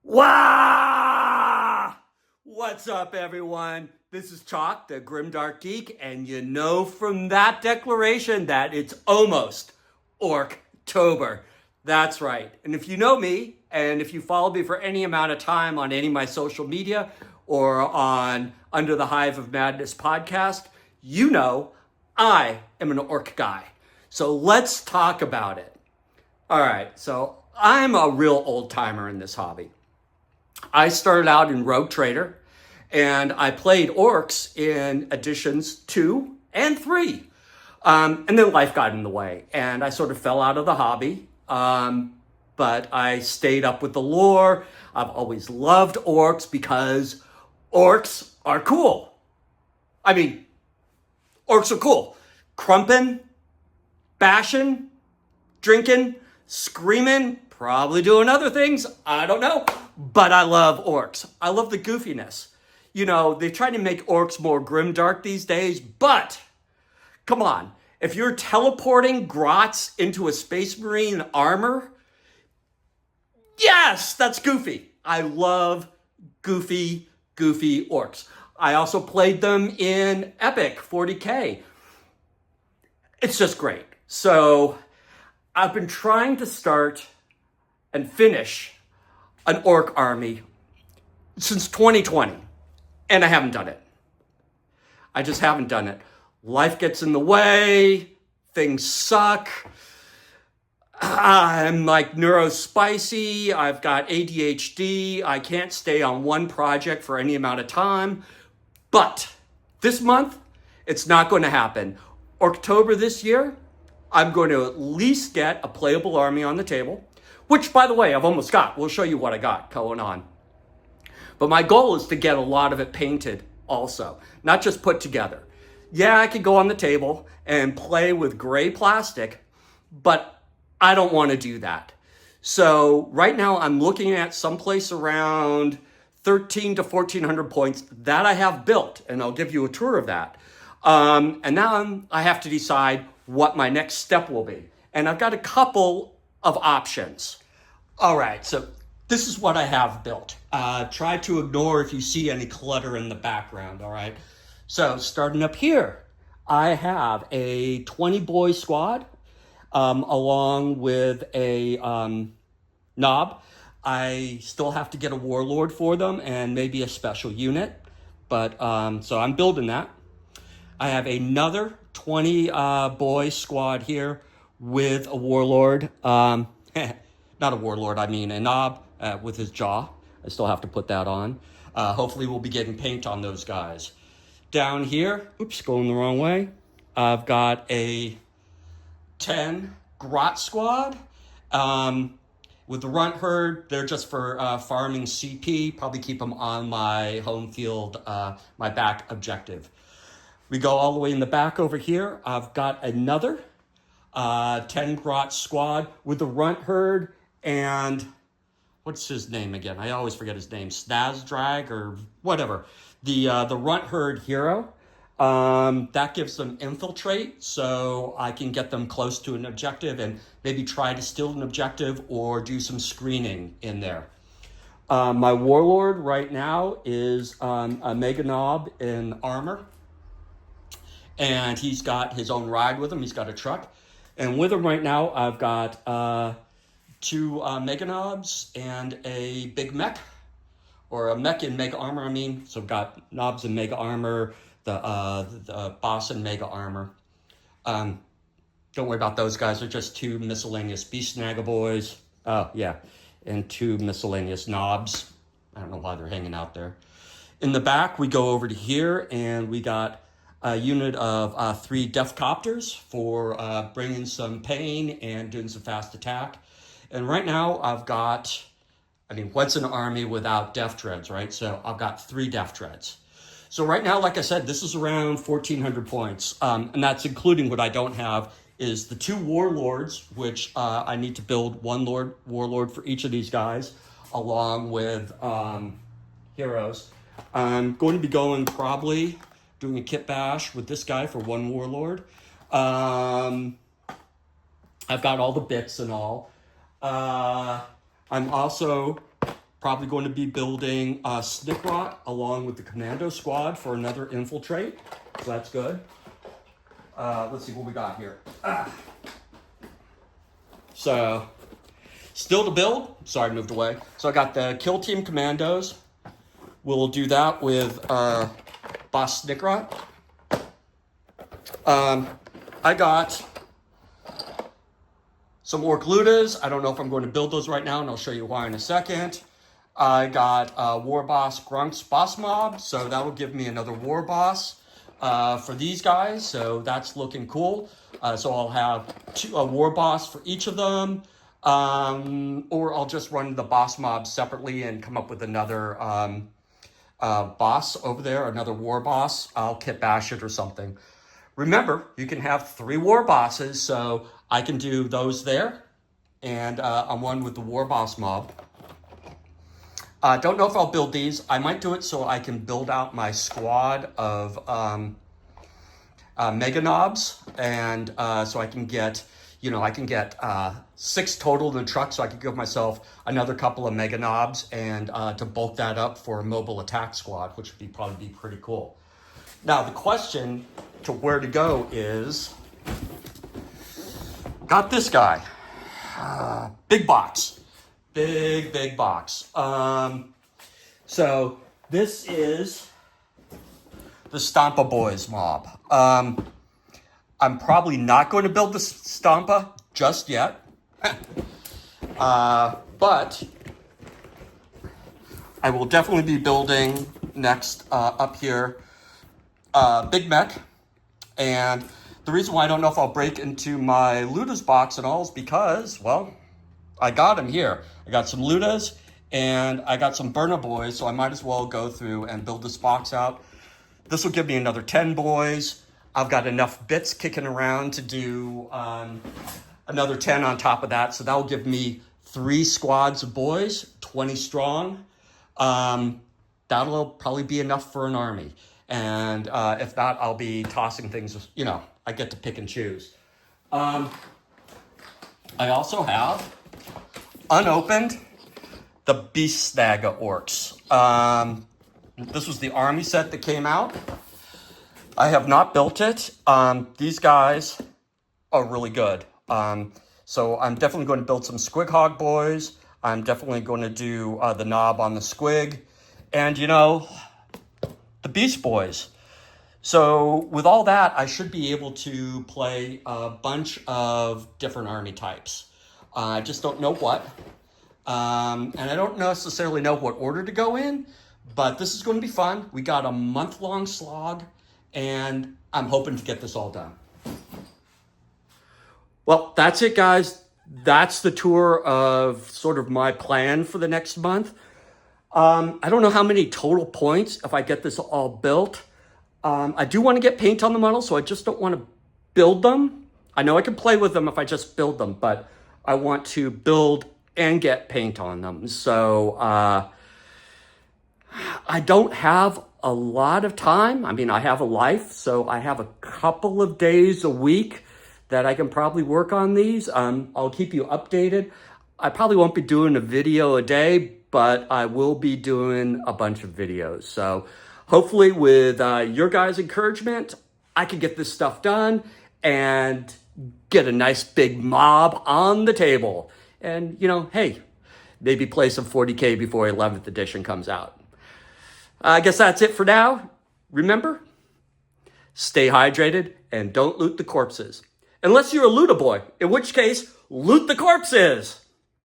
Wow! What's up, everyone? This is Chalk, the Grimdark Geek, and you know from that declaration that it's almost Orktober. That's right. And if you know me, and if you follow me for any amount of time on any of my social media or on Under the Hive of Madness podcast, you know I am an orc guy. So let's talk about it. All right, so I'm a real old timer in this hobby. I started out in Rogue Trader, and I played orcs in editions 2 and 3. And then life got in the way, and I sort of fell out of the hobby. But I stayed up with the lore. I've always loved orcs because orcs are cool. I mean, orcs are cool. Crumping, bashing, drinking, screaming, probably doing other things. I don't know. But I love orcs. I love the goofiness. You know, they try to make orcs more grimdark these days, but come on. If you're teleporting grots into a space marine armor, yes, that's goofy. I love goofy orcs. I also played them in Epic 40K. It's just great. So I've been trying to start and finish an orc army since 2020, and I haven't done it. I just haven't done it. Life gets in the way, things suck. I'm like neurospicy, I've got ADHD, I can't stay on one project for any amount of time. But this month, it's not going to happen. Orktober this year, I'm going to at least get a playable army on the table, which, by the way, I've almost got. We'll show you what I got going on. But my goal is to get a lot of it painted also, not just put together. Yeah, I could go on the table and play with gray plastic, but I don't want to do that. So right now I'm looking at someplace around 13 to 1400 points that I have built, and I'll give you a tour of that. And now I have to decide what my next step will be. And I've got a couple of options. All right, so this is what I have built. Try to ignore if you see any clutter in the background, all right? So starting up here, I have a 20-boy squad along with a knob. I still have to get a warlord for them and maybe a special unit, but so I'm building that. I have another 20-boy squad here with a warlord. Not a warlord, I mean a knob with his jaw. I still have to put that on. Hopefully we'll be getting paint on those guys. Down here, oops, going the wrong way. I've got a 10 grot squad. With the runt herd, they're just for farming CP. Probably keep them on my home field, my back objective. We go all the way in the back over here. I've got another 10 grot squad with the runt herd and what's his name again? I always forget his name. Snazdrag or whatever. The runt herd hero. That gives them infiltrate, so I can get them close to an objective and maybe try to steal an objective or do some screening in there. My warlord right now is a mega knob in armor. And he's got his own ride with him. He's got a truck. And with him right now, I've got 2 mega knobs and a big mech. Or a mech in mega armor, I mean. So I've got knobs in mega armor, the boss in mega armor. Don't worry about those guys. They're just 2 miscellaneous beast snagga boys. Oh, yeah. And 2 miscellaneous knobs. I don't know why they're hanging out there. In the back, we go over to here, and we got a unit of 3 death copters for bringing some pain and doing some fast attack. And right now I've got, I mean, what's an army without death treads, right? So I've got 3 death treads. So right now, like I said, this is around 1400 points. And that's including what I don't have is the 2 warlords, which I need to build 1 warlord for each of these guys, along with heroes. I'm going to be going probably doing a kit bash with this guy for 1 warlord. I've got all the bits and all. I'm also Probably going to be building Snickrot along with the Commando Squad for another infiltrate. So that's good. Let's see what we got here. So, still to build. Sorry, I moved away. So I got the Kill Team Commandos. We'll do that with Boss Snickrot. I got some Orc Ludas. I don't know if I'm going to build those right now, and I'll show you why in a second. I got War Boss Grunk's Boss Mob, so that will give me another War Boss for these guys, so that's looking cool. So I'll have a War Boss for each of them, or I'll just run the Boss Mob separately and come up with another boss over there, another War Boss. I'll kit bash it or something. Remember, you can have 3 War Bosses, so I can do those there, and I'm one with the War Boss Mob. Don't know if I'll build these. I might do it so I can build out my squad of Mega Knobs, and so I can get, 6 total in the truck, so I can give myself another couple of Mega Knobs and to bulk that up for a mobile attack squad, which would probably be pretty cool. Now, the question to where to go is, got this guy, big box. Big box. So this is the Stompa Boys mob. I'm probably not going to build the Stompa just yet. But I will definitely be building next up here Big Mech. And the reason why I don't know if I'll break into my Ludas box and all is because, well, I got them here. I got some Ludas and I got some Burner Boys, so I might as well go through and build this box out. This will give me another 10 boys. I've got enough bits kicking around to do another 10 on top of that, so that will give me 3 squads of boys, 20 strong. That'll probably be enough for an army. And if not, I'll be tossing things, I get to pick and choose. I also have unopened the Beast Snaga orcs. This was the army set that came out. I have not built it. These guys are really good. So I'm definitely going to build some Squig Hog boys. I'm definitely going to do the knob on the Squig. And, the Beast Boys. So with all that, I should be able to play a bunch of different army types. I just don't know what. And I don't necessarily know what order to go in, but this is going to be fun. We got a month-long slog, and I'm hoping to get this all done. Well, that's it, guys. That's the tour of sort of my plan for the next month. I don't know how many total points if I get this all built. I do want to get paint on the model, so I just don't want to build them. I know I can play with them if I just build them, but I want to build and get paint on them. So I don't have a lot of time. I mean, I have a life, so I have a couple of days a week that I can probably work on these. I'll keep you updated. I probably won't be doing a video a day, but I will be doing a bunch of videos. So hopefully with your guys' encouragement, I can get this stuff done and get a nice big mob on the table. And, hey, maybe play some 40K before 11th edition comes out. I guess that's it for now. Remember, stay hydrated and don't loot the corpses. Unless you're a looter boy, in which case, loot the corpses.